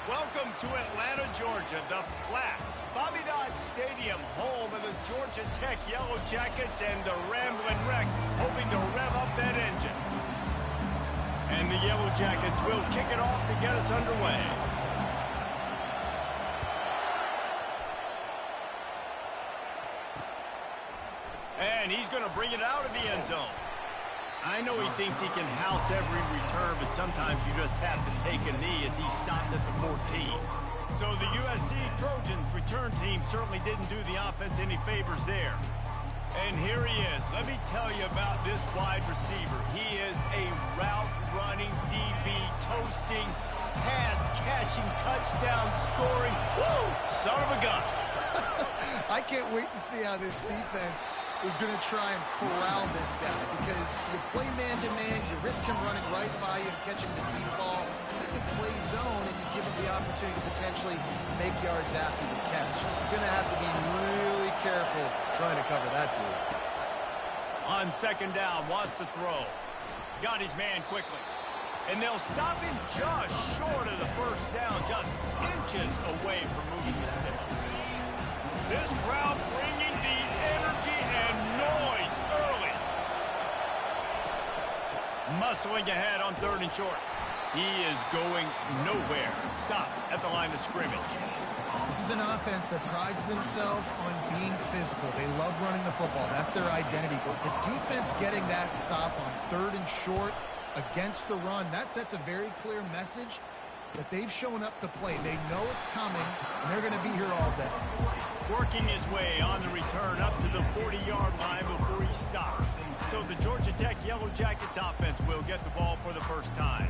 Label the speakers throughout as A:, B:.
A: Welcome to Atlanta, Georgia, the Flats, Bobby Dodd Stadium, home of the Georgia Tech Yellow Jackets and the Ramblin' Wreck, hoping to rev up that engine. And the Yellow Jackets will kick it off to get us underway. And he's going to bring it out of the end zone. I know he thinks he can house every return, but sometimes you just have to take a knee as he stopped at the 14. So the USC Trojans return team certainly didn't do the offense any favors there. And here he is. Let me tell you about this wide receiver. He is a route-running DB, toasting, pass-catching, touchdown-scoring, woo, son of a gun.
B: I can't wait to see how this defense is going to try and corral this guy, because you play man-to-man, you risk him running right by you and catching the deep ball. You play zone and you give him the opportunity to potentially make yards after the catch. You're going to have to be really careful trying to cover that dude.
A: On second down, wants to throw. Got his man quickly. And they'll stop him just short of the first down, just inches away from moving the sticks. This crowd bringing the energy and noise early. Muscling ahead on third and short. He is going nowhere. Stop at the line of scrimmage.
B: This is an offense that prides themselves on being physical. They love running the football. That's their identity. But the defense getting that stop on third and short against the run, that sets a very clear message that they've shown up to play. They know it's coming, and they're going to be here all day.
A: Working his way on the return up to the 40-yard line before he stopped. So the Georgia Tech Yellow Jackets offense will get the ball for the first time.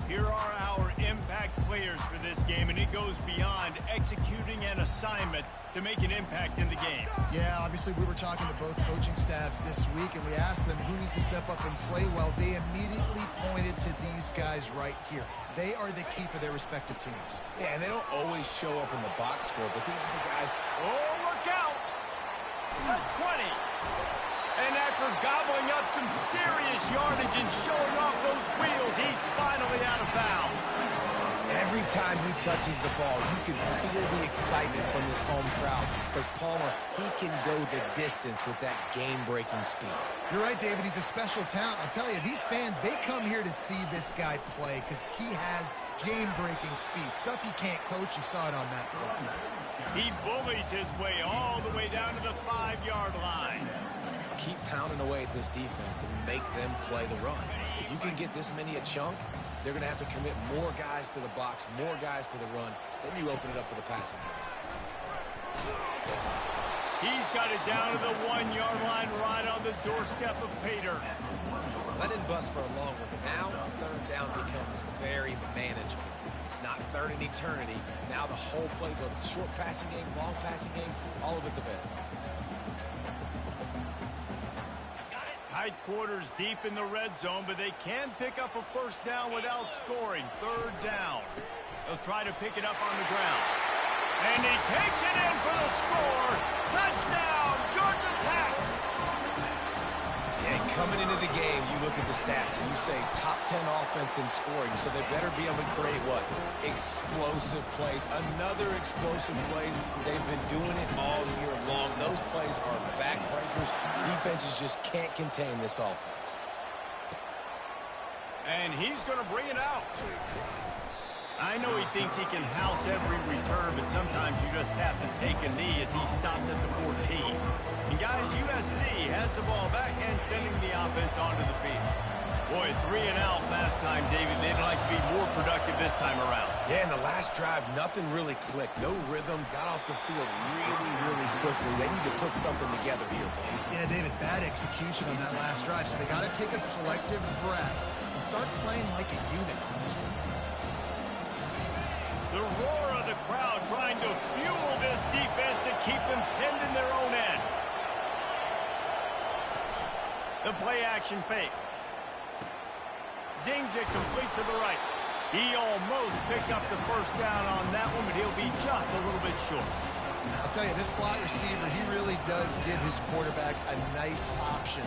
A: Here are our impact players for this game, and it goes beyond executing an assignment to make an impact in the game.
B: Yeah, obviously we were talking to both coaching staffs this week, and we asked them who needs to step up and play well. They immediately pointed to these guys right here. They are the key for their respective teams.
C: Yeah, and they don't always show up in the box score, but these are the guys.
A: Oh, look out! The 20. And after gobbling up some serious yardage and showing off those wheels, he's finally out of bounds.
C: Every time he touches the ball, you can feel the excitement from this home crowd, because Palmer, he can go the distance with that game-breaking speed.
B: You're right, David. He's a special talent. I'll tell you, these fans, they come here to see this guy play because he has game-breaking speed. Stuff you can't coach. You saw it on that play.
A: He bullies his way all the way down to the 5-yard line.
C: Keep pounding away at this defense and make them play the run. If you can get this many a chunk, they're going to have to commit more guys to the box, more guys to the run. Then you open it up for the passing game.
A: He's got it down to the 1-yard line right on the doorstep of Pater.
C: Let it bust for a longer, but now third down becomes very manageable. It's not third in eternity. Now the whole playbook, short passing game, long passing game, all of it's available.
A: Tight quarters deep in the red zone, but they can pick up a first down without scoring. Third down. They'll try to pick it up on the ground. And he takes it in for the score. Touchdown, Georgia Tech!
C: Yeah, coming into the game, you look at the stats and you say top 10 offense in scoring, so they better be able to create what? Explosive plays. Another explosive plays. They've been doing it all year long. Those plays are backbreakers. Defenses just can't contain this offense.
A: And he's going to bring it out. I know he thinks he can house every return, but sometimes you just have to take a knee as he stopped at the 14. And guys, USC has the ball back and sending the offense onto the field. Boy, 3 and out last time, David. They'd like to be more productive this time around.
C: Yeah, in the last drive, nothing really clicked. No rhythm, got off the field really, really quickly. They need to put something together here, Paul.
B: Yeah, David, bad execution on that last drive, so they got to take a collective breath and start playing like a unit on this one.
A: The roar of the crowd trying to fuel this defense to keep them pinned in their own end. The play action fake. Zings it complete to the right. He almost picked up the first down on that one, but he'll be just a little bit short.
B: I'll tell you, this slot receiver, he really does give his quarterback a nice option.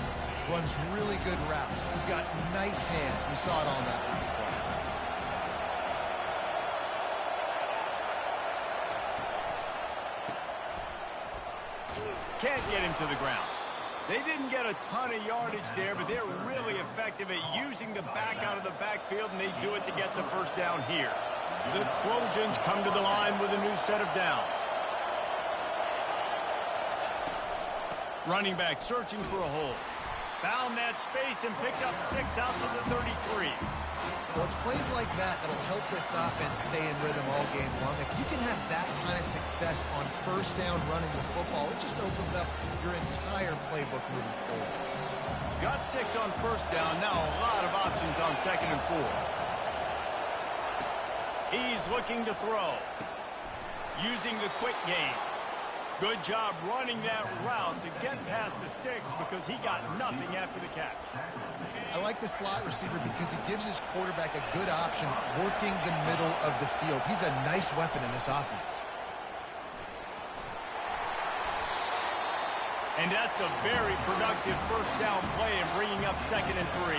B: Runs really good routes. He's got nice hands. We saw it on that last play.
A: Can't get him to the ground. They didn't get a ton of yardage there, but they're really effective at using the back out of the backfield, and they do it to get the first down here. The Trojans come to the line with a new set of downs. Running back searching for a hole. Found that space and picked up 6 out to the 33.
B: Well, it's plays like that that'll help this offense stay in rhythm all game long. If you can have that kind of success on first down running the football, it just opens up your entire playbook moving forward.
A: Got 6 on first down. Now a lot of options on 2nd and 4. He's looking to throw. Using the quick game. Good job running that route to get past the sticks because he got nothing after the catch.
B: I like the slot receiver because he gives his quarterback a good option working the middle of the field. He's a nice weapon in this offense.
A: And that's a very productive first down play and bringing up 2nd and 3.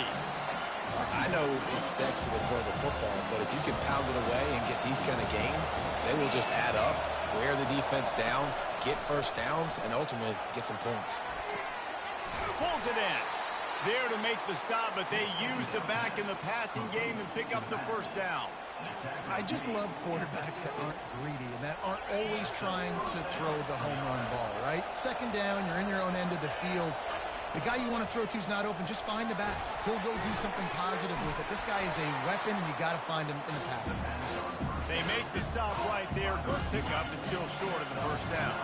C: I know it's sexy to throw the football, but if you can pound it away and get these kind of gains, they will just add up, wear the defense down, get first downs, and ultimately get some points.
A: Pulls it in. There to make the stop, but they use the back in the passing game and pick up the first down.
B: I just love quarterbacks that aren't greedy and that aren't always trying to throw the home run ball, right? 2nd down, you're in your own end of the field. The guy you want to throw to is not open. Just find the back. He'll go do something positive with it. This guy is a weapon, and you got to find him in the passing game.
A: They make the stop right there. Good pickup, but still short of the first down.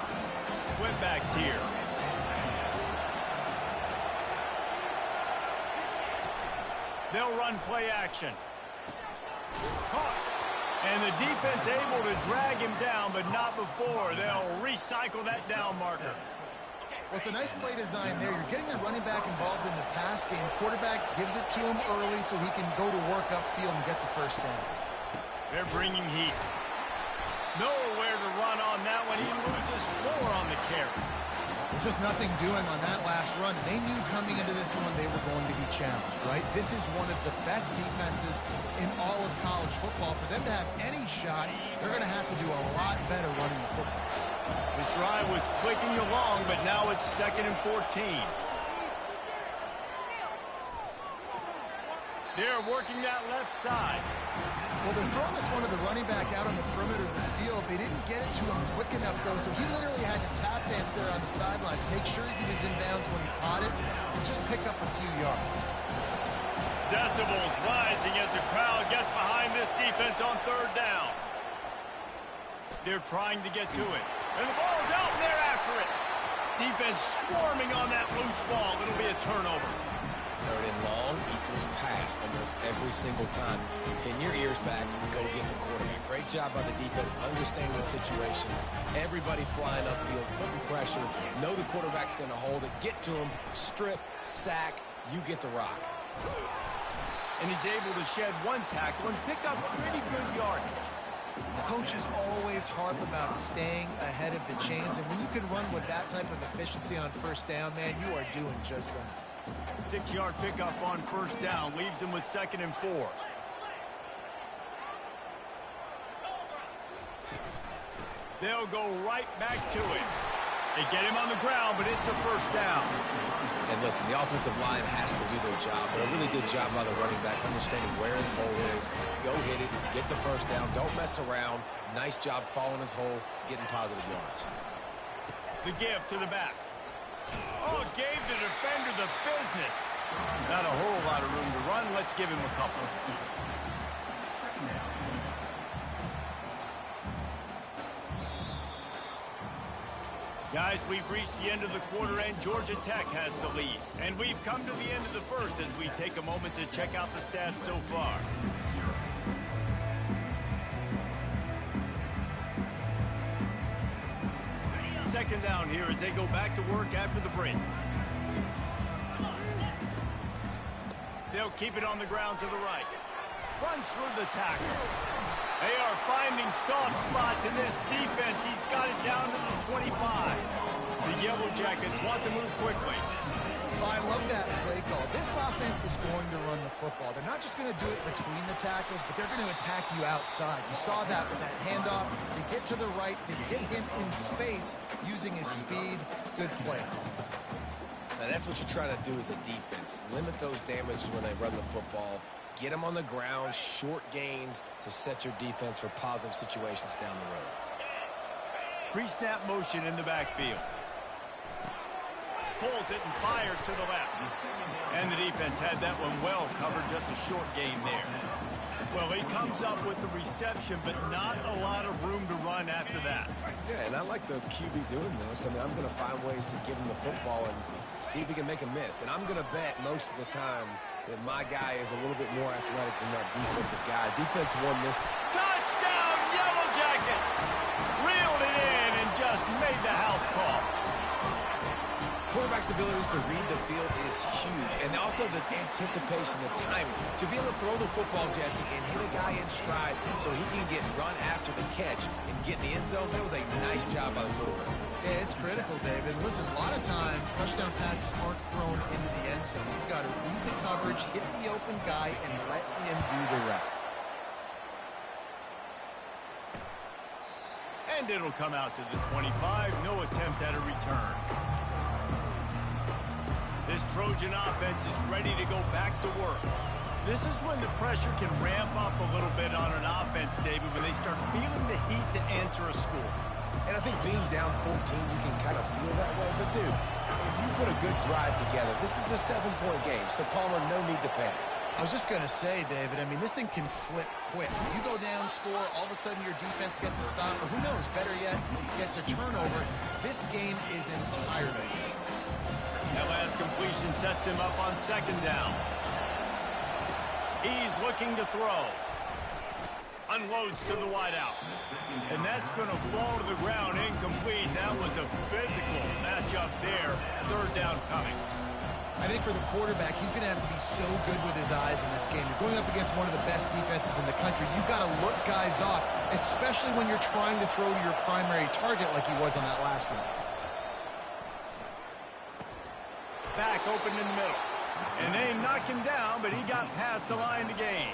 A: Split backs here. They'll run play action. Caught. And the defense able to drag him down, but not before. They'll recycle that down marker.
B: Well, it's a nice play design there. You're getting the running back involved in the pass game. Quarterback gives it to him early so he can go to work upfield and get the first down.
A: They're bringing heat. Nowhere to run on that one. He loses 4 on the carry.
B: Just nothing doing on that last run. They knew coming into this one they were going to be challenged, right? This is one of the best defenses in all of college football. For them to have any shot, they're going to have to do a lot better running the football.
A: This drive was clicking along, but now it's 2nd and 14. They're working that left side.
B: Well, they're throwing this one to the running back out on the perimeter of the field. They didn't get it to him quick enough, though, so he literally had to tap dance there on the sidelines, make sure he was in bounds when he caught it, and just pick up a few yards.
A: Decibels rising as the crowd gets behind this defense on 3rd down. They're trying to get to it. And the ball's out, and they're after it. Defense swarming on that loose ball. It'll be a turnover.
C: 3rd and long equals pass almost every single time. Pin your ears back, go get the quarterback. Great job by the defense, understanding the situation. Everybody flying upfield, putting pressure. Know the quarterback's going to hold it. Get to him, strip, sack, you get the rock.
A: And he's able to shed 1 tackle and pick up pretty good yardage.
B: Coaches always harp about staying ahead of the chains, and when you can run with that type of efficiency on first down, man, you are doing just that.
A: 6-yard pickup on first down leaves him with 2nd and 4. They'll go right back to it. They get him on the ground, but it's a first down.
C: And listen, the offensive line has to do their job, but a really good job by the running back, understanding where his hole is. Go hit it, get the first down, don't mess around. Nice job following his hole, getting positive yards.
A: The give to the back. Oh, gave the defender the business. Not a whole lot of room to run. Let's give him a couple. Guys, we've reached the end of the quarter, and Georgia Tech has the lead. And we've come to the end of the first as we take a moment to check out the stats so far. Second down here as they go back to work after the break. They'll keep it on the ground to the right. Runs through the tackle. They are finding soft spots in this defense. He's got it down to the 25. The yellow Yellow Jackets want to move quickly.
B: I love that play call. This offense is going to run the football. They're not just going to do it between the tackles, but they're going to attack you outside. You saw that with that handoff. They get to the right. They get him in space using his speed. Good play call.
C: Now, that's what you're trying to do as a defense. Limit those damages when they run the football. Get them on the ground, short gains to set your defense for positive situations down the road.
A: Pre-snap motion in the backfield. Pulls it and fires to the left. And the defense had that one well covered, just a short gain there. Well, he comes up with the reception, but not a lot of room to run after that.
C: Yeah, and I like the QB doing this. I mean, I'm going to find ways to give him the football and see if he can make a miss. And I'm going to bet most of the time that my guy is a little bit more athletic than that defensive guy. Defense won this.
A: Touchdown, Yellow Jackets! Reeled it in and just made the house call.
C: Quarterback's abilities to read the field is huge. And also the anticipation, the timing. To be able to throw the football, Jesse, and hit a guy in stride so he can get run after the catch and get in the end zone, that was a nice job by the quarterback.
B: Yeah, it's critical, David. Listen, a lot of times touchdown passes aren't thrown into the end zone. You've got to read the coverage, hit the open guy, and let him do the rest.
A: And it'll come out to the 25. No attempt at a return. This Trojan offense is ready to go back to work. This is when the pressure can ramp up a little bit on an offense, David, when they start feeling the heat to answer a score.
C: And I think being down 14, you can kind of feel that way. But, dude, if you put a good drive together, this is a 7-point game. So, Palmer, no need to panic.
B: I was just going to say, David, I mean, this thing can flip quick. You go down, score, all of a sudden your defense gets a stop, or who knows, better yet, gets a turnover. This game is entirely.
A: That last completion sets him up on second down. He's looking to throw. Unloads to the wideout. And that's going to fall to the ground incomplete. That was a physical matchup there. Third down coming.
B: I think for the quarterback, he's going to have to be so good with his eyes in this game. You're going up against one of the best defenses in the country. You've got to look guys off, especially when you're trying to throw to your primary target like he was on that last one.
A: Back open in the middle. And they knock him down, but he got past the line to gain.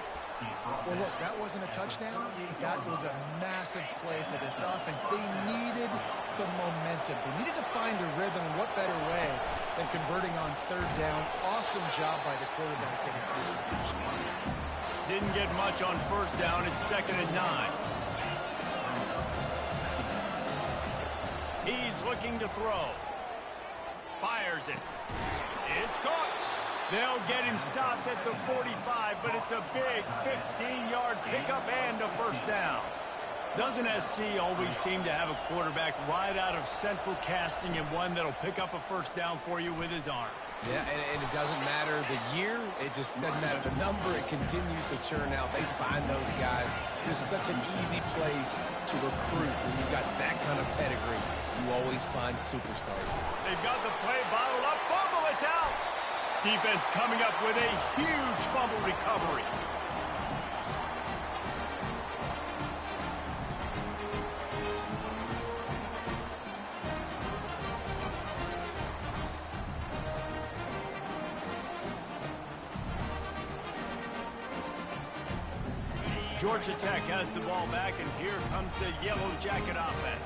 B: Well, look, that wasn't a touchdown. That was a massive play for this offense. They needed some momentum. They needed to find a rhythm. What better way than converting on third down? Awesome job by the quarterback getting first connection.
A: Didn't get much on first down. It's 2nd and 9. He's looking to throw. Fires it. It's caught. They'll get him stopped at the 45, but it's a big 15-yard pickup and a first down. Doesn't SC always seem to have a quarterback right out of central casting and one that'll pick up a first down for you with his arm?
C: Yeah, and it doesn't matter the year. It just doesn't matter the number. It continues to churn out. They find those guys. Just such an easy place to recruit when you've got that kind of pedigree. You always find superstars.
A: They've got the play bottled up. Fumble, it's out. Defense coming up with a huge fumble recovery. Georgia Tech has the ball back, and here comes the Yellow Jacket offense.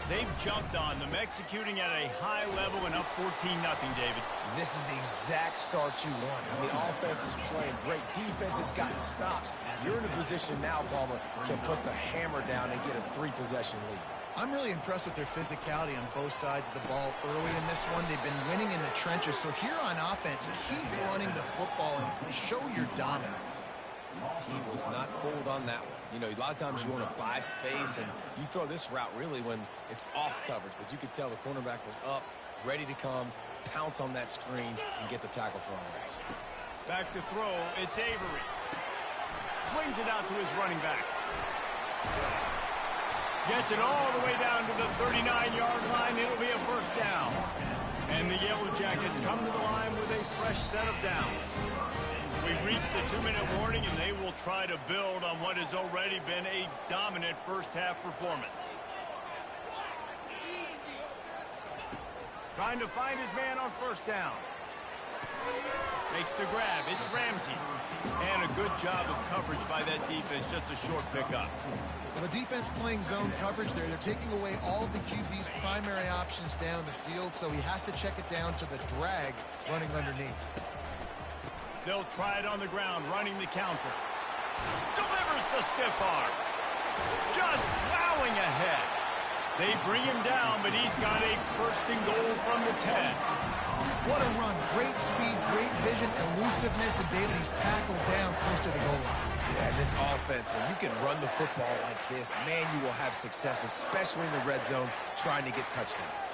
A: They've jumped on them, executing at a high level and up 14-0, David.
C: This is the exact start you want. I mean, the offense is playing great. Defense has gotten stops. You're in a position now, Palmer, to put the hammer down and get a 3-possession lead.
B: I'm really impressed with their physicality on both sides of the ball early in this one. They've been winning in the trenches. So here on offense, keep running the football and show your dominance.
C: He was not fooled on that one. You know, a lot of times you want to buy space, and you throw this route really when it's off coverage. But you could tell the cornerback was up, ready to come, pounce on that screen, and get the tackle for a loss.
A: Back to throw, it's Avery. Swings it out to his running back. Gets it all the way down to the 39-yard line. It'll be a first down. And the Yellow Jackets come to the line with a fresh set of downs. We've reached the 2-minute warning, and they will try to build on what has already been a dominant first-half performance. Trying to find his man on first down. Makes the grab. It's Ramsey. And a good job of coverage by that defense. Just a short pickup.
B: Well, the defense playing zone coverage there. They're taking away all of the QB's primary options down the field, so he has to check it down to the drag running underneath.
A: They'll try it on the ground, running the counter. Delivers the stiff arm. Just plowing ahead. They bring him down, but he's got a first and goal from the 10.
B: What a run. Great speed, great vision, elusiveness, and David, he's tackled down close to the goal line.
C: Yeah, this offense, when you can run the football like this, man, you will have success, especially in the red zone, trying to get touchdowns.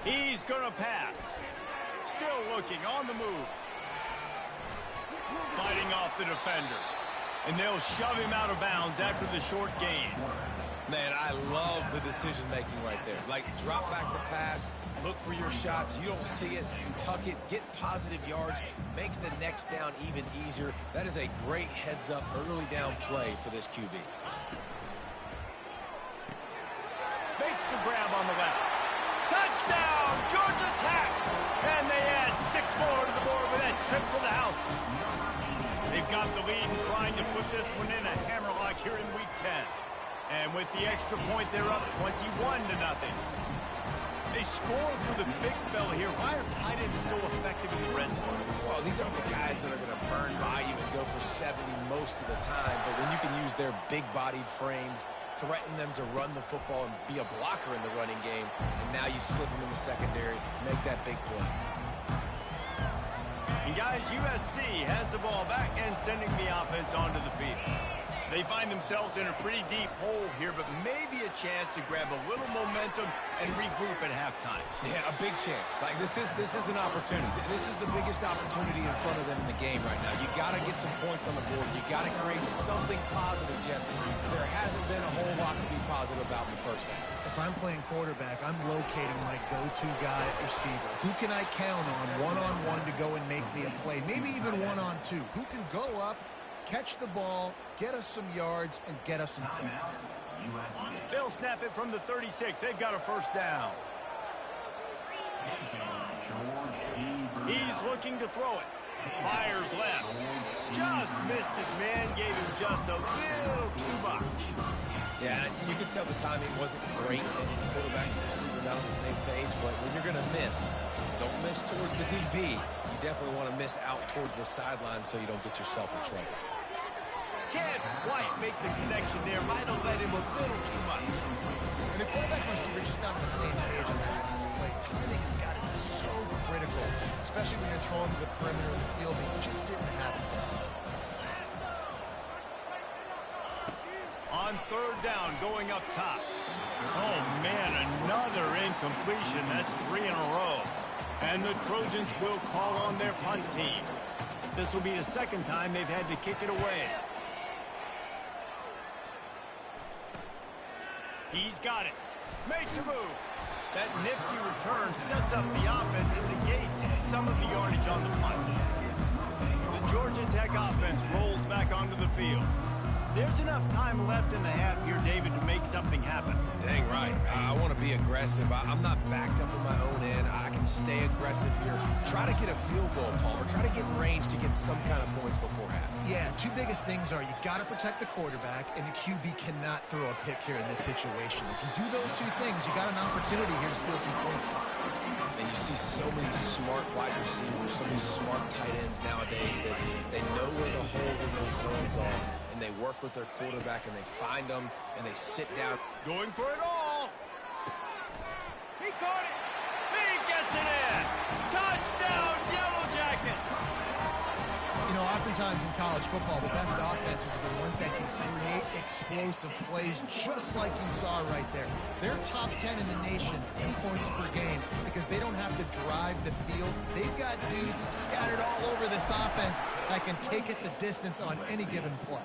A: He's going to pass. Still looking, on the move. Fighting off the defender. And they'll shove him out of bounds after the short gain.
C: Man, I love the decision-making right there. Like, drop back to pass, look for your shots. You don't see it, tuck it, get positive yards, makes the next down even easier. That is a great heads-up, early down play for this QB.
A: Makes the grab on the left. Touchdown, Georgia Tech! And they add 6 more to the board with that trip to the house. They've got the lead and trying to put this one in a hammerlock here in Week 10. And with the extra point, they're up 21-0. They score for the big fella here. Why are tight ends so effective in the red zone?
C: Well, these aren't the guys that are going to burn by you and go for 70 most of the time, but when you can use their big-bodied frames, threaten them to run the football and be a blocker in the running game, and now you slip them in the secondary, make that big play.
A: And guys, USC has the ball back and sending the offense onto the field. They find themselves in a pretty deep hole here, but maybe a chance to grab a little momentum and regroup at halftime.
C: Yeah, a big chance. Like, this is an opportunity. This is the biggest opportunity in front of them in the game right now. You got to get some points on the board. You got to create something positive, Jesse. There hasn't been a whole lot to be positive about in the first half.
B: If I'm playing quarterback, I'm locating my go-to guy at receiver. Who can I count on one-on-one to go and make me a play? Maybe even one-on-two. Who can go up, catch the ball, get us some yards, and get us some points?
A: They'll snap it from the 36. They've got a first down. He's looking to throw it. Fires left. Just missed his man. Gave him just a little too much.
C: Yeah, you can tell the timing wasn't great, and the quarterback and receiver not on the same page, but when you're going to miss, don't miss towards the DB. You definitely want to miss out towards the sideline so you don't get yourself in trouble.
A: Can't quite make the connection there. Might have let him a little too much.
B: And the quarterback and receiver just not on the same page on that last play. Timing has got to be so critical, especially when you're throwing to the perimeter of the field. It just didn't happen.
A: On third down, going up top. Oh, man, another incompletion. That's 3 in a row. And the Trojans will call on their punt team. This will be the second time they've had to kick it away. He's got it. Makes a move. That nifty return sets up the offense and negates some of the yardage on the punt. The Georgia Tech offense rolls back onto the field. There's enough time left in the half here, David, to make something happen.
C: Dang right. I want to be aggressive. I'm not backed up in my own end. I can stay aggressive here. Try to get a field goal, Palmer. Try to get range to get some kind of points before half.
B: Yeah, two biggest things are you got to protect the quarterback, and the QB cannot throw a pick here in this situation. If you do those two things, you got an opportunity here to steal some points.
C: And you see so many smart wide receivers, so many smart tight ends nowadays that they know where the holes in those zones are, and they work with their quarterback, and they find them, and they sit down.
A: Going for it all. He caught it. He gets it in. Touchdown, Yellow Jackets.
B: You know, oftentimes in college football, the best offenses are the ones that can create explosive plays, just like you saw right there. They're top 10 in the nation in points per game because they don't have to drive the field. They've got dudes scattered all over this offense that can take it the distance on any given play.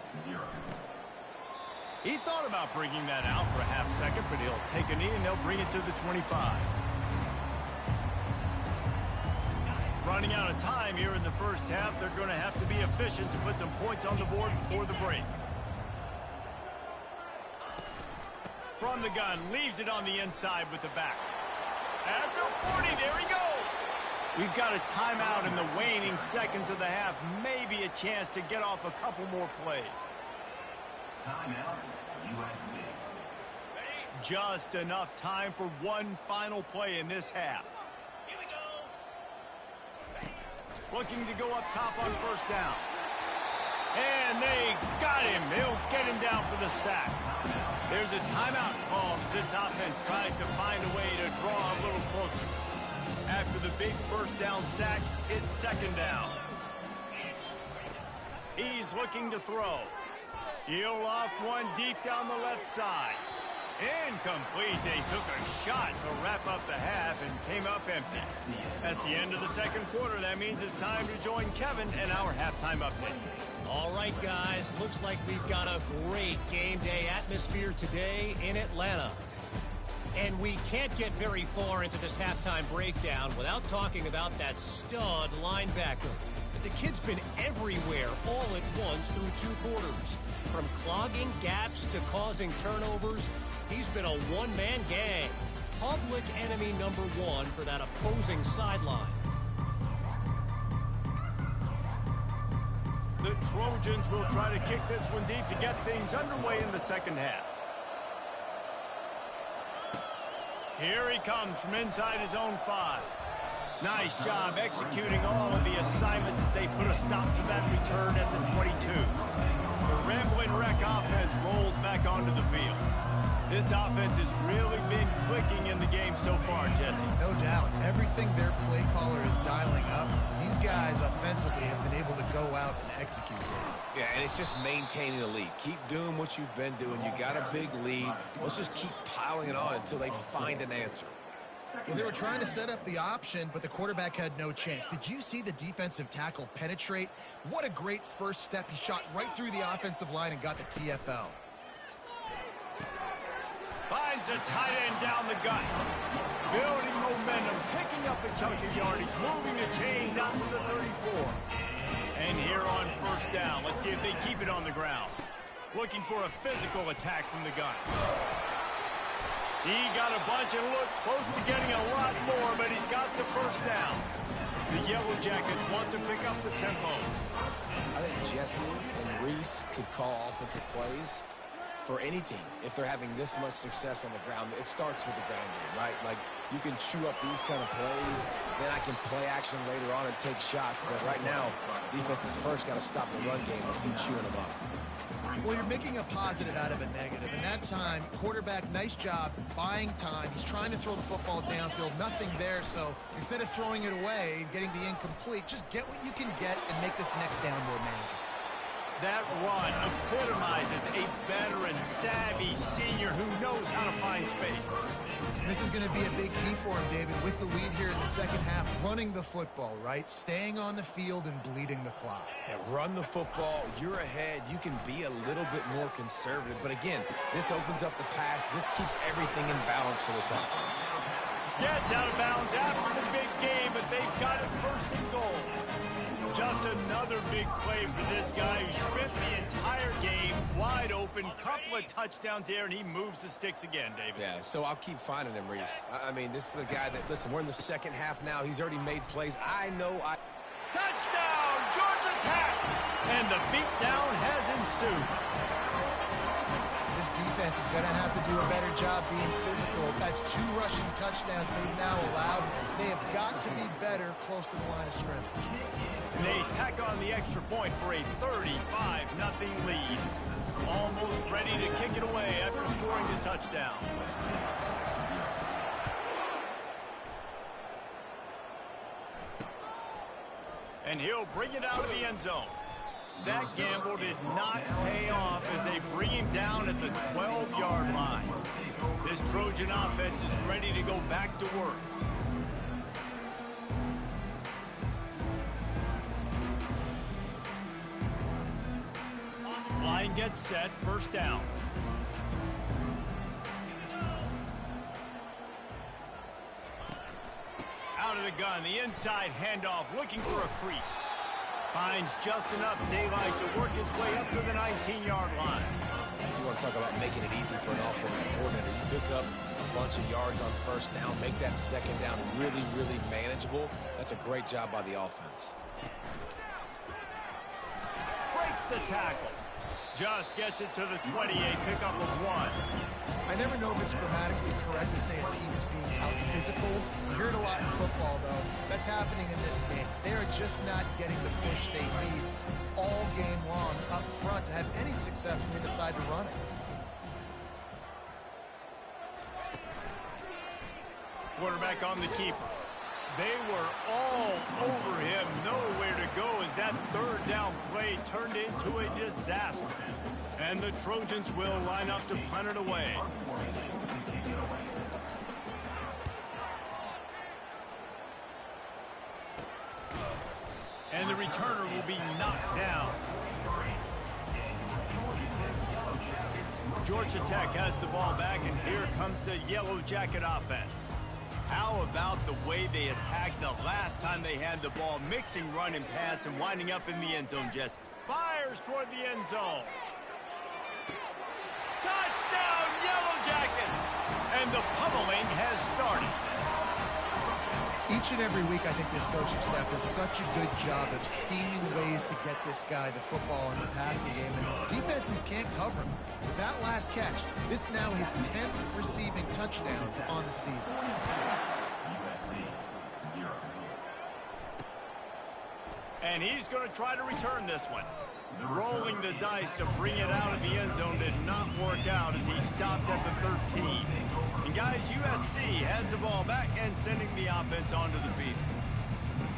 A: He thought about bringing that out for a half second, but he'll take a knee and they'll bring it to the 25. running out of time here in the first half. They're going to have to be efficient to put some points on the board before the break. From the gun, leaves it on the inside with the back. At the 40, there he goes. We've got a timeout in the waning seconds of the half. Maybe a chance to get off a couple more plays.
D: Timeout, USC.
A: Just enough time for one final play in this half.
D: Here we go.
A: Looking to go up top on first down. And they got him. They'll get him down for the sack. There's a timeout call as this offense tries to find a way to draw a little closer. After the big first down sack, it's second down. He's looking to throw. He'll off one deep down the left side. Incomplete. They took a shot to wrap up the half and came up empty. That's the end of the second quarter. That means it's time to join Kevin and our halftime update.
E: All right, guys. Looks like we've got a great game day atmosphere today in Atlanta. And we can't get very far into this halftime breakdown without talking about that stud linebacker. The kid's been everywhere all at once through two quarters. From clogging gaps to causing turnovers, he's been a one-man gang. Public enemy number one for that opposing sideline.
A: The Trojans will try to kick this one deep to get things underway in the second half. Here he comes from inside his own 5. Nice job executing all of the assignments as they put a stop to that return at the 22. The Ramblin' Wreck offense rolls back onto the field. This offense has really been clicking in the game so far, Jesse.
B: No doubt. Everything their play caller is dialing up, these guys offensively have been able to go out and execute.
C: Yeah, and it's just maintaining the lead. Keep doing what you've been doing. You got a big lead. Let's just keep piling it on until they find an answer.
B: Well, they were trying to set up the option, but the quarterback had no chance. Did you see the defensive tackle penetrate? What a great first step. He shot right through the offensive line and got the TFL.
A: Finds a tight end down the gut. Building momentum, picking up a chunk of yardage, moving the chains out to the 34. And here on first down, let's see if they keep it on the ground. Looking for a physical attack from the gun. He got a bunch and looked close to getting a lot more, but he's got the first down. The Yellow Jackets want to pick up the tempo.
C: I think Jesse and Reese could call offensive plays for any team. If they're having this much success on the ground, it starts with the ground game, right? Like, you can chew up these kind of plays, then I can play action later on and take shots. But right now, defense has first got to stop the run game that's been chewing them up.
B: Well, you're making a positive out of a negative. And that time, quarterback, nice job, buying time. He's trying to throw the football downfield, nothing there. So instead of throwing it away and getting the incomplete, just get what you can get and make this next down more manageable.
A: That run epitomizes a veteran, savvy senior who knows how to find space.
B: This is going to be a big key for him, David, with the lead here in the second half, running the football, right? Staying on the field and bleeding the clock.
C: Yeah, run the football. You're ahead. You can be a little bit more conservative. But again, this opens up the pass. This keeps everything in balance for this offense.
A: Gets out of bounds after the big game, but they've got it first and goal. Just another big play for this guy who spent the entire game wide open. Couple of touchdowns there, and he moves the sticks again, David.
C: Yeah, so I'll keep finding him, Reese. I mean, this is a guy that, listen, we're in the second half now. He's already made plays. I know
A: Touchdown, Georgia Tech! And the beatdown has ensued.
B: This defense is going to have to do a better job being physical. That's 2 rushing touchdowns they've now allowed. They have got to be better close to the line of scrimmage.
A: And they tack on the extra point for a 35-0 lead. Almost ready to kick it away after scoring the touchdown. And he'll bring it out of the end zone. That gamble did not pay off as they bring him down at the 12-yard line. This Trojan offense is ready to go back to work. Line gets set, first down. Out of the the gun. The inside handoff, looking for a crease. Finds just enough daylight to work his way up to the 19-yard line.
C: You want to talk about making it easy for an offensive coordinator. You pick up a bunch of yards on first down, make that second down really, really manageable. That's a great job by the offense.
A: Breaks the tackle. Just gets it to the 28, pickup of 1.
B: I never know if it's grammatically correct to say a team is being out-physical. You hear it a lot in football, though. That's happening in this game. They are just not getting the push they need all game long up front to have any success when they decide to run it.
A: Quarterback on the keeper. They were all over him, nowhere to go as that third down play turned into a disaster. And the Trojans will line up to punt it away. And the returner will be knocked down. Georgia Tech has the ball back, and here comes the Yellow Jacket offense. How about the way they attacked the last time they had the ball, mixing run and pass and winding up in the end zone, Jess. Fires toward the end zone. Touchdown, Yellow Jackets! And the pummeling has started.
B: Each and every week, I think this coaching staff does such a good job of scheming ways to get this guy the football in the passing game, and defenses can't cover him. With that last catch, this now his 10th receiving touchdown on the season.
A: And he's going to try to return this one. Rolling the dice to bring it out of the end zone did not work out as he stopped at the 13. And guys, USC has the ball back and sending the offense onto the field.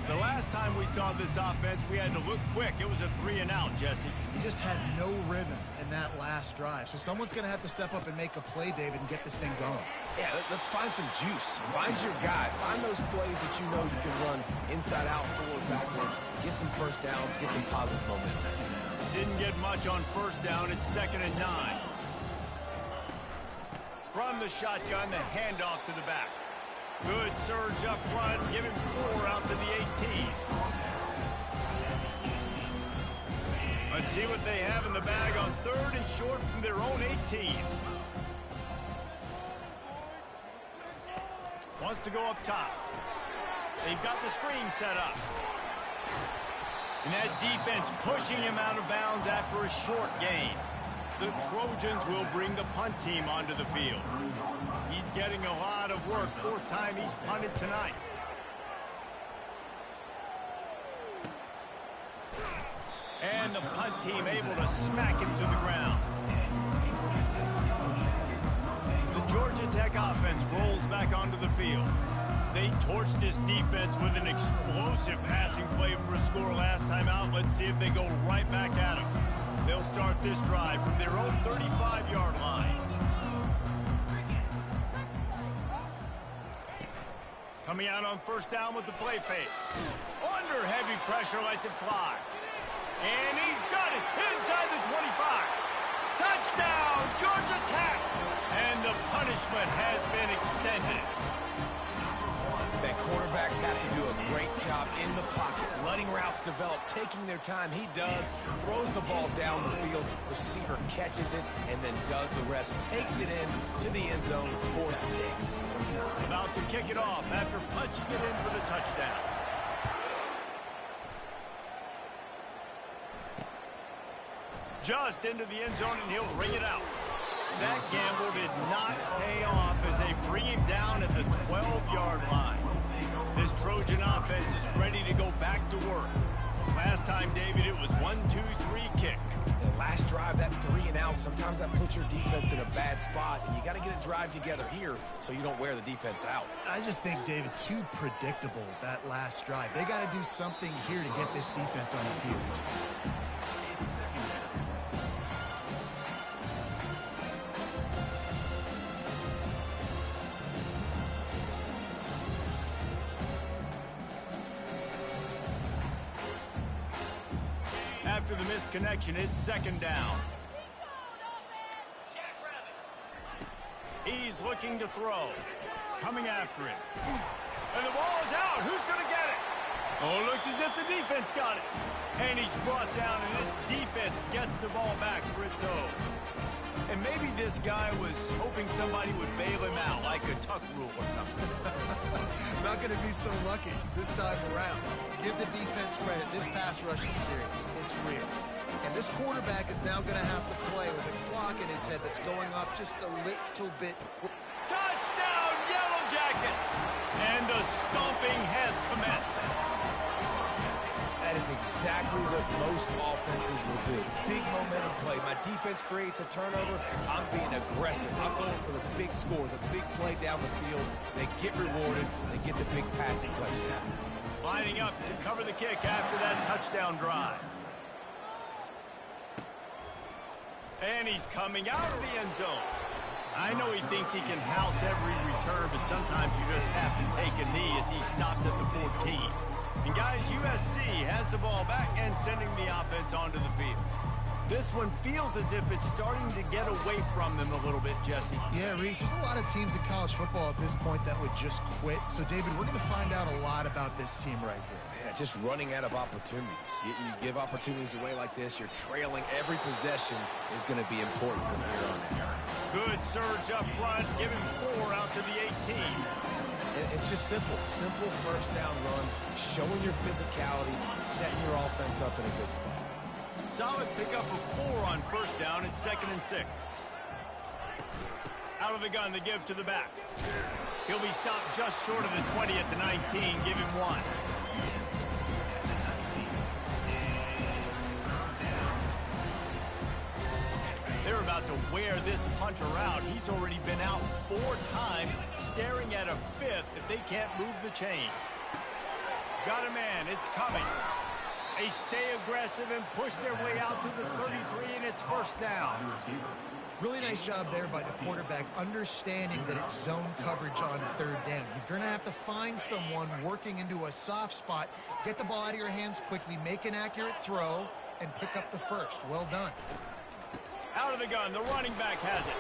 A: The last time we saw this offense, we had to look quick. It was a 3-and-out, Jesse.
B: He just had no rhythm in that last drive. So someone's going to have to step up and make a play, David, and get this thing going.
C: Yeah, let's find some juice. Find your guy. Find those plays that you know you can run inside out, forward, backwards. Get some first downs. Get some positive momentum.
A: Didn't get much on first down. It's 2nd and 9. From the shotgun, the handoff to the back. Good surge up front, give him 4 out to the 18. Let's see what they have in the bag on 3rd and short from their own 18. Wants to go up top. They've got the screen set up. And that defense pushing him out of bounds after a short gain. The Trojans will bring the punt team onto the field. He's getting a lot of work. 4th time he's punted tonight. And the punt team able to smack him to the ground. The Georgia Tech offense rolls back onto the field. They torched this defense with an explosive passing play for a score last time out. Let's see if they go right back at him. They'll start this drive from their own 35-yard line. Coming out on first down with the play fake. Under heavy pressure, lets it fly. And he's got it inside the 25. Touchdown, Georgia Tech! And the punishment has been extended.
C: That quarterbacks have to do a great job in the pocket, letting routes develop, taking their time. He does, throws the ball down the field, receiver catches it, and then does the rest, takes it in to the end zone for 6.
A: About to kick it off after punching it in for the touchdown. Just into the end zone, and he'll ring it out. That gamble did not pay off as they bring him down at the 12-yard line. This Trojan offense is ready to go back to work. Last time, David, it was 1-2-3 kick.
C: The last drive, that 3-and-out, sometimes that puts your defense in a bad spot, and you got to get a drive together here so you don't wear the defense out.
B: I just think, David, too predictable, that last drive. They got to do something here to get this defense on the field.
A: After the misconnection, it's 2nd down. He's looking to throw. Coming after him. And the ball is out. Who's going to get it? Oh, it looks as if the defense got it. And he's brought down, and this defense gets the ball back for its own. And maybe this guy was hoping somebody would bail him out, like a tuck rule or something.
B: Not going to be so lucky this time around. Give the defense credit. This pass rush is serious. It's real. And this quarterback is now going to have to play with a clock in his head that's going off just a little bit quick.
A: Touchdown, Yellow Jackets! And the stomping has commenced.
C: That is exactly what most offenses will do. Big momentum play. My defense creates a turnover. I'm being aggressive. I'm going for the big score, the big play down the field. They get rewarded. They get the big passing touchdown.
A: Lining up to cover the kick after that touchdown drive. And he's coming out of the end zone. I know he thinks he can house every return, but sometimes you just have to take a knee as he stopped at the 14. And guys, USC has the ball back and sending the offense onto the field. This one feels as if it's starting to get away from them a little bit, Jesse.
B: Yeah, Reese, there's a lot of teams in college football at this point that would just quit. So, David, we're going to find out a lot about this team right here.
C: Yeah, just running out of opportunities. You give opportunities away like this, you're trailing. Every possession is going to be important from here on out.
A: Good surge up front, giving 4 out to the 18.
C: It's just simple. Simple first down run, showing your physicality, setting your offense up in a good spot.
A: Solid pickup of 4 on first down. It's 2nd and 6. Out of the gun to give to the back. He'll be stopped just short of the 20 at the 19. Give him 1. They're about to wear this punter out. He's already been out 4 times, staring at a 5th if they can't move the chains. Got a man. It's coming. They stay aggressive and push their way out to the 33, and it's first down.
B: Really nice job there by the quarterback, understanding that it's zone coverage on 3rd down. You're going to have to find someone working into a soft spot, get the ball out of your hands quickly, make an accurate throw, and pick up the first. Well done.
A: Out of the gun, the running back has it.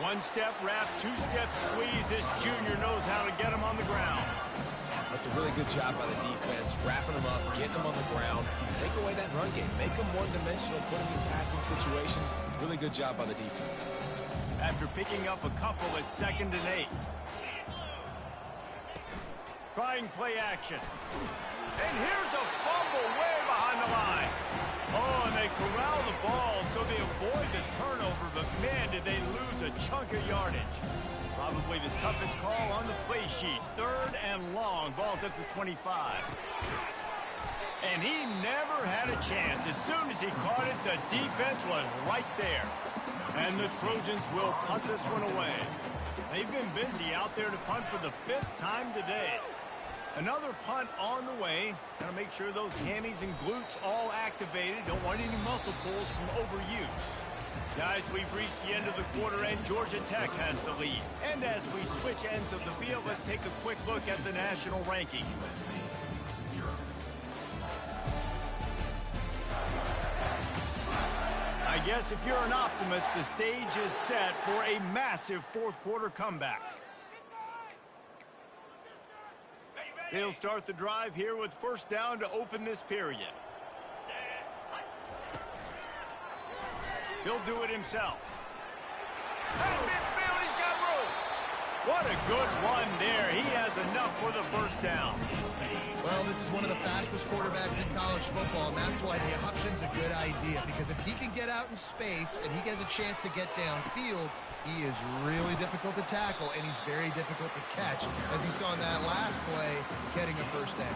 A: 1-step wrap, 2-step squeeze. This junior knows how to get him on the ground.
C: That's a really good job by the defense, wrapping them up, getting them on the ground. Take away that run game. Make them one-dimensional, put them in passing situations. Really good job by the defense.
A: After picking up a couple, it's 2nd and 8. Trying play action. And here's a fumble way behind the line. Oh, and they corral the ball so they avoid the turnover, but man, did they lose a chunk of yardage. Probably the toughest call on the play sheet. 3rd and long. Ball's at the 25. And he never had a chance. As soon as he caught it, the defense was right there. And the Trojans will punt this one away. They've been busy out there to punt for the 5th time today. Another punt on the way. Got to make sure those hammies and glutes all activated. Don't want any muscle pulls from overuse. Guys, we've reached the end of the quarter, and Georgia Tech has the lead. And as we switch ends of the field, let's take a quick look at the national rankings. I guess if you're an optimist, the stage is set for a massive 4th quarter comeback. They'll start the drive here with first down to open this period. He'll do it himself. At midfield, he's got room. What a good run there. He has enough for the first down.
B: Well, this is one of the fastest quarterbacks in college football, and that's why the option's a good idea, because if he can get out in space and he gets a chance to get downfield, he is really difficult to tackle, and he's very difficult to catch, as you saw in that last play, getting a first down.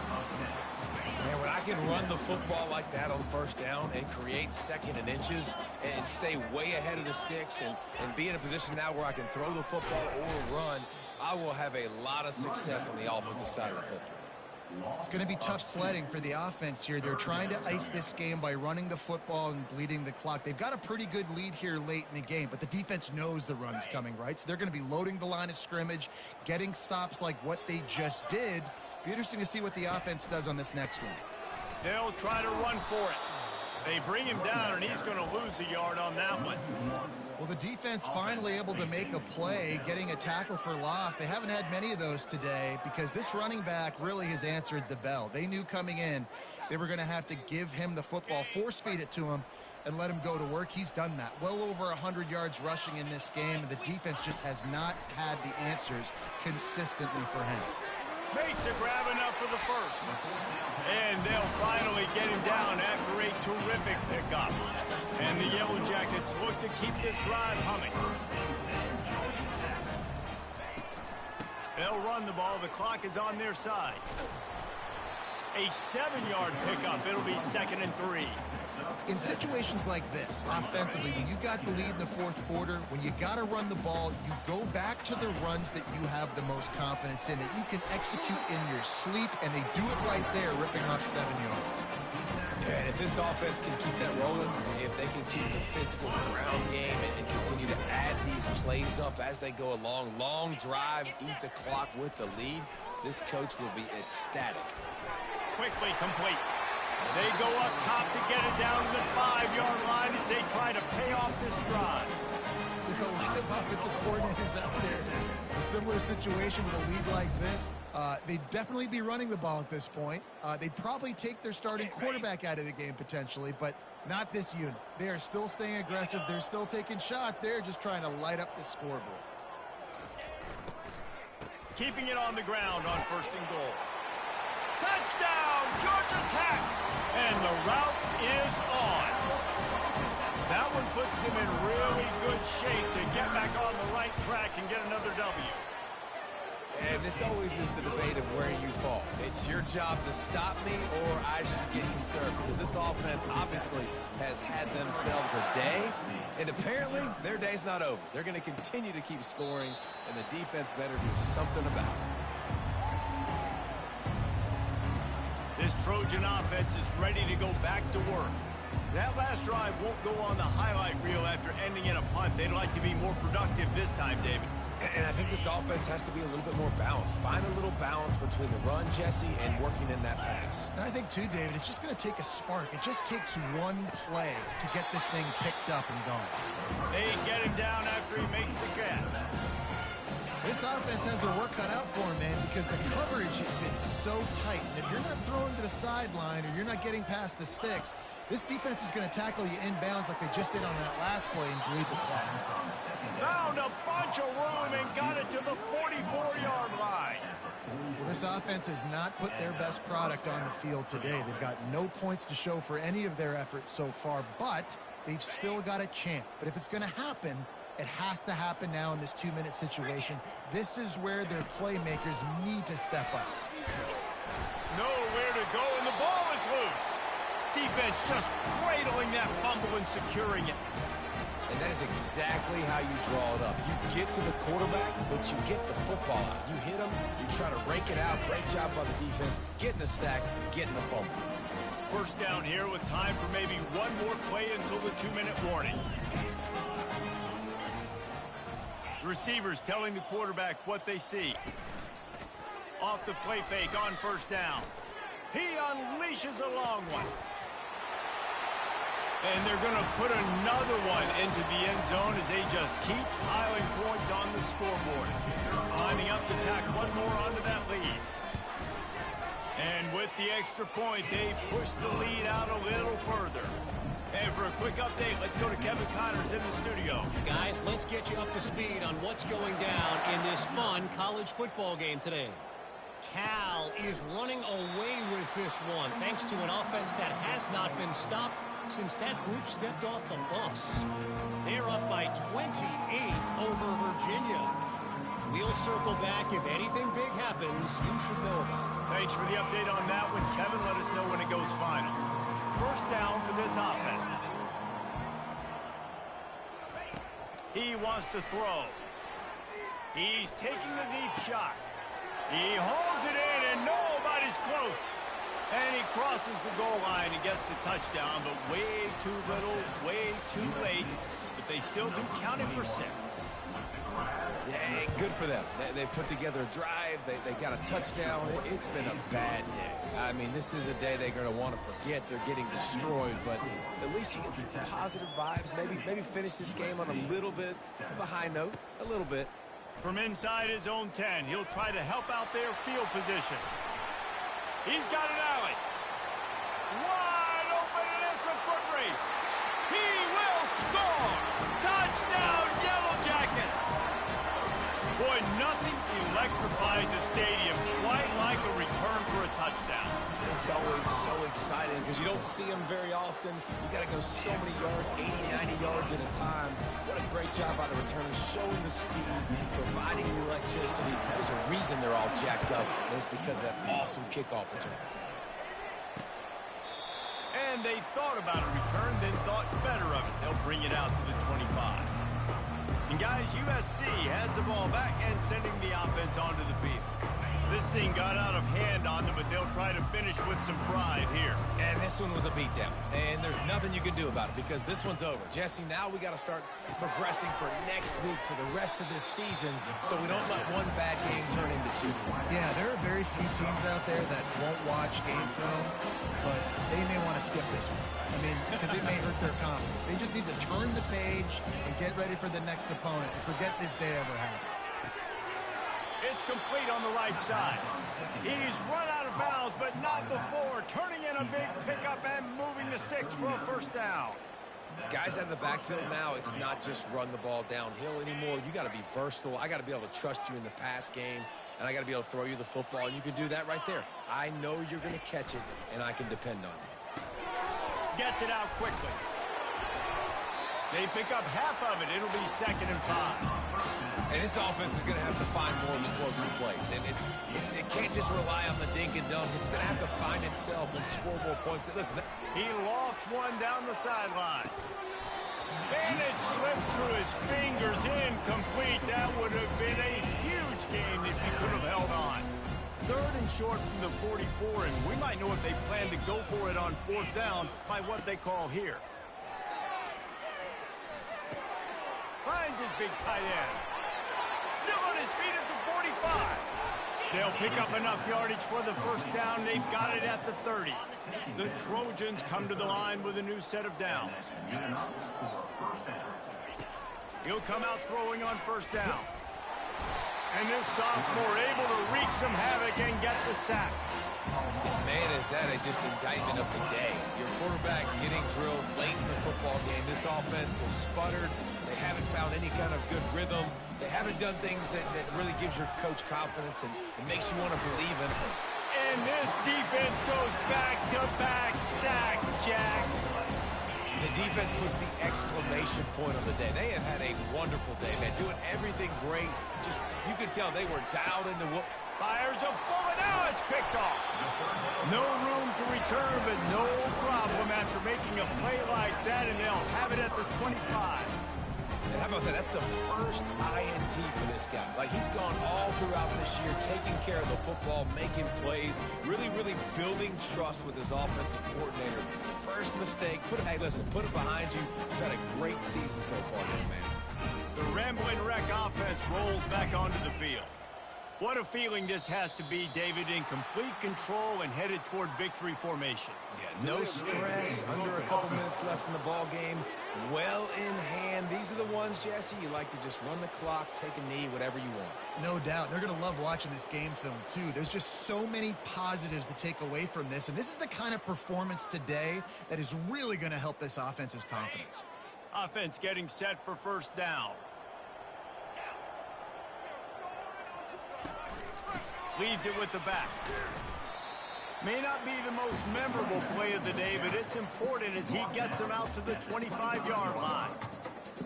C: Man, when I can run the football like that on first down and create 2nd and inches and stay way ahead of the sticks and be in a position now where I can throw the football or run, I will have a lot of success on the offensive side of the football.
B: It's going to be tough sledding for the offense here. They're trying to ice this game by running the football and bleeding the clock. They've got a pretty good lead here late in the game, but the defense knows the run's coming, right? So they're going to be loading the line of scrimmage, getting stops like what they just did. Be interesting to see what the offense does on this next one.
A: They'll try to run for it. They bring him down, and he's going to lose a yard on that one.
B: Well, the defense finally able to make a play, getting a tackle for loss. They haven't had many of those today because this running back really has answered the bell. They knew coming in they were going to have to give him the football, force feed it to him, and let him go to work. He's done that. Well over 100 yards rushing in this game, and the defense just has not had the answers consistently for him.
A: Makes a grab enough for the first. And they'll finally get him down after a terrific pickup. And the Yellow Jackets look to keep this drive humming. They'll run the ball. The clock is on their side. A 7-yard pickup. It'll be 2nd and 3.
B: In situations like this, offensively, when you got the lead in the fourth quarter, when you got to run the ball, you go back to the runs that you have the most confidence in, that you can execute in your sleep, and they do it right there, ripping off 7 yards.
C: Yeah, and if this offense can keep that rolling, if they can keep the physical ground game and continue to add these plays up as they go along, long drives, eat the clock with the lead, this coach will be ecstatic.
A: Quickly complete. They go up top to get it down to the 5-yard line as they try to pay off this drive.
B: There are a lot of offensive coordinators out there. A similar situation with a lead like this. They'd definitely be running the ball at this point. They'd probably take their starting quarterback out of the game potentially, but not this unit. They are still staying aggressive. They're still taking shots. They're just trying to light up the scoreboard.
A: Keeping it on the ground on 1st and goal. Touchdown, Georgia Tech! And the route is on. That one puts them in really good shape to get back on the right track and get another W.
C: And this always is the debate of where you fall. It's your job to stop me or I should get concerned, because this offense obviously has had themselves a day, and apparently their day's not over. They're going to continue to keep scoring, and the defense better do something about it.
A: This Trojan offense is ready to go back to work. That last drive won't go on the highlight reel after ending in a punt. They'd like to be more productive this time, David.
C: And I think this offense has to be a little bit more balanced. Find a little balance between the run, Jesse, and working in that pass.
B: And I think, too, David, it's just going to take a spark. It just takes one play to get this thing picked up and going.
A: They get him down after he makes the catch.
B: This offense has their work cut out for them, man, because the coverage has been so tight. And if you're not throwing to the sideline or you're not getting past the sticks, this defense is going to tackle you inbounds like they just did on that last play and bleed the clock.
A: Found a bunch of room and got it to the 44-yard line.
B: Well, this offense has not put their best product on the field today. They've got no points to show for any of their efforts so far, but they've still got a chance. But if it's going to happen, it has to happen now in this 2-minute situation. This is where their playmakers need to step up.
A: Nowhere to go, and the ball is loose. Defense just cradling that fumble and securing it.
C: And that is exactly how you draw it up. You get to the quarterback, but you get the football out. You hit him, you try to rake it out. Great job by the defense. Getting the sack, getting the fumble.
A: First down here with time for maybe one more play until the 2-minute warning. The receivers telling the quarterback what they see. Off the play fake on 1st down. He unleashes a long one. And they're going to put another one into the end zone as they just keep piling points on the scoreboard. Lining up to tack one more onto that lead. And with the extra point, they push the lead out a little further. And for a quick update, let's go to Kevin Connors in the studio.
E: Guys, let's get you up to speed on what's going down in this fun college football game today. Cal is running away with this one, thanks to an offense that has not been stopped since that group stepped off the bus. They're up by 28 over Virginia. We'll circle back. If anything big happens, you should know about it.
A: Thanks for the update on that one, Kevin. Let us know when it goes final. First down for this offense. He wants to throw. He's taking the deep shot. He holds it in, and nobody's close. And he crosses the goal line and gets the touchdown, but way too little, way too late. But they still do count it for 6.
C: Yeah, good for them. They put together a drive. They got a touchdown. It's been a bad day. I mean, this is a day they're going to want to forget. They're getting destroyed, but at least you get some positive vibes. Maybe finish this game on a little bit of a high note, a little bit.
A: From inside his own 10, he'll try to help out their field position. He's got an alley. Wide open, and it's a foot race. He will score. Touchdown, Yellow Jackets. Boy, nothing electrifies a stadium quite like a return for a touchdown.
C: It's always so exciting because you don't see them very often. You got to go so many yards, 80, 90 yards at a time. What a great job by the returners, showing the speed, providing the electricity. There's a reason they're all jacked up, and it's because of that awesome kickoff return.
A: And they thought about a return, then thought better of it. They'll bring it out to the 25. And guys, USC has the ball back and sending the offense onto the field. This thing got out of hand on them, but they'll try to finish with some pride here.
C: And this one was a beatdown. And there's nothing you can do about it because this one's over. Jesse, now we got to start progressing for next week for the rest of this season so we don't let one bad game turn into two.
B: Yeah, there are very few teams out there that won't watch game film, but they may want to skip this one. I mean, because it may hurt their confidence. They just need to turn the page and get ready for the next opponent and forget this day ever happened.
A: It's complete on the right side. He's run out of bounds, but not before. Turning in a big pickup and moving the sticks for a first down.
C: Guys out of the backfield now, it's not just run the ball downhill anymore. You got to be versatile. I got to be able to trust you in the pass game, and I got to be able to throw you the football, and you can do that right there. I know you're going to catch it, and I can depend on you.
A: Gets it out quickly. They pick up half of it. It'll be 2nd and 5.
C: And this offense is going to have to find more explosive plays. And it can't just rely on the dink and dunk. It's going to have to find itself and score more points. Listen,
A: he lost one down the sideline. And it slips through his fingers, incomplete. That would have been a huge game if he could have held on. 3rd and short from the 44, and we might know if they plan to go for it on 4th down by what they call here. Finds his big tight end. Still on his feet at the 45. They'll pick up enough yardage for the first down. They've got it at the 30. The Trojans come to the line with a new set of downs. He'll come out throwing on first down. And this sophomore able to wreak some havoc and get the sack.
C: Man, is that just indictment of the day. Your quarterback getting drilled late in the football game. This offense has sputtered. They haven't found any kind of good rhythm. They haven't done things that really gives your coach confidence and makes you want to believe in them.
A: And this defense goes back-to-back sack, Jack.
C: The defense puts the exclamation point on the day. They have had a wonderful day, man, doing everything great. Just, you can tell they were dialed into what...
A: Fires a bullet. Now it's picked off. No room to return, but no problem after making a play like that, and they'll have it at the 25.
C: And how about that? That's the first INT for this guy. Like, he's gone all throughout this year, taking care of the football, making plays, really building trust with his offensive coordinator. First mistake. Hey, listen, put it behind you. You've had a great season so far, young man.
A: The Rambling Wreck offense rolls back onto the field. What a feeling this has to be, David, in complete control and headed toward victory formation.
C: Yeah, no stress, under a couple minutes left in the ball game, well in hand. These are the ones, Jesse, you like to just run the clock, take a knee, whatever you want.
B: No doubt. They're going to love watching this game film, too. There's just so many positives to take away from this, and this is the kind of performance today that is really going to help this offense's confidence.
A: Offense getting set for first down. Leaves it with the back. May not be the most memorable play of the day, but it's important as he gets him out to the 25-yard line.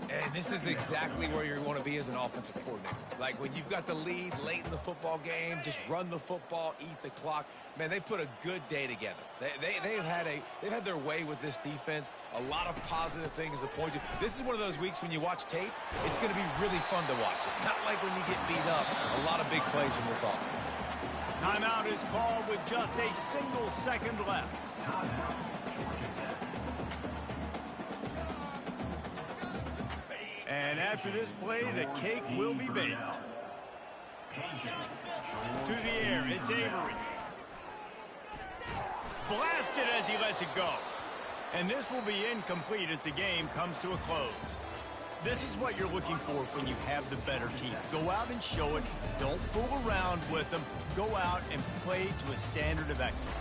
C: And this is exactly where you want to be as an offensive coordinator. Like, when you've got the lead late in the football game, just run the football, eat the clock. Man, they've put a good day together. They've had their way with this defense. A lot of positive things to point to. This is one of those weeks when you watch tape, it's going to be really fun to watch it. Not like when you get beat up. A lot of big plays from this offense.
A: Timeout is called with just a single second left. And after this play, the cake will be baked. To the air, it's Avery. Blasted as he lets it go. And this will be incomplete as the game comes to a close. This is what you're looking for when you have the better team. Go out and show it. Don't fool around with them. Go out and play to a standard of excellence.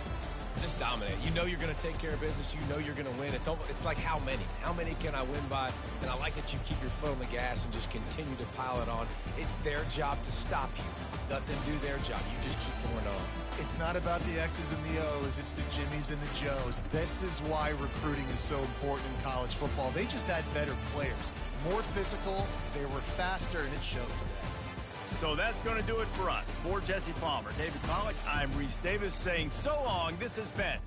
C: Just dominate. You know you're going to take care of business. You know you're going to win. It's like how many? How many can I win by? And I like that you keep your foot on the gas and just continue to pile it on. It's their job to stop you. Let them do their job. You just keep going on.
B: It's not about the X's and the O's. It's the Jimmies and the Joes. This is why recruiting is so important in college football. They just had better players. More physical. They were faster, and it showed today.
A: So that's going to do it for us. For Jesse Palmer, David Pollack, I'm Reese Davis saying so long. This has been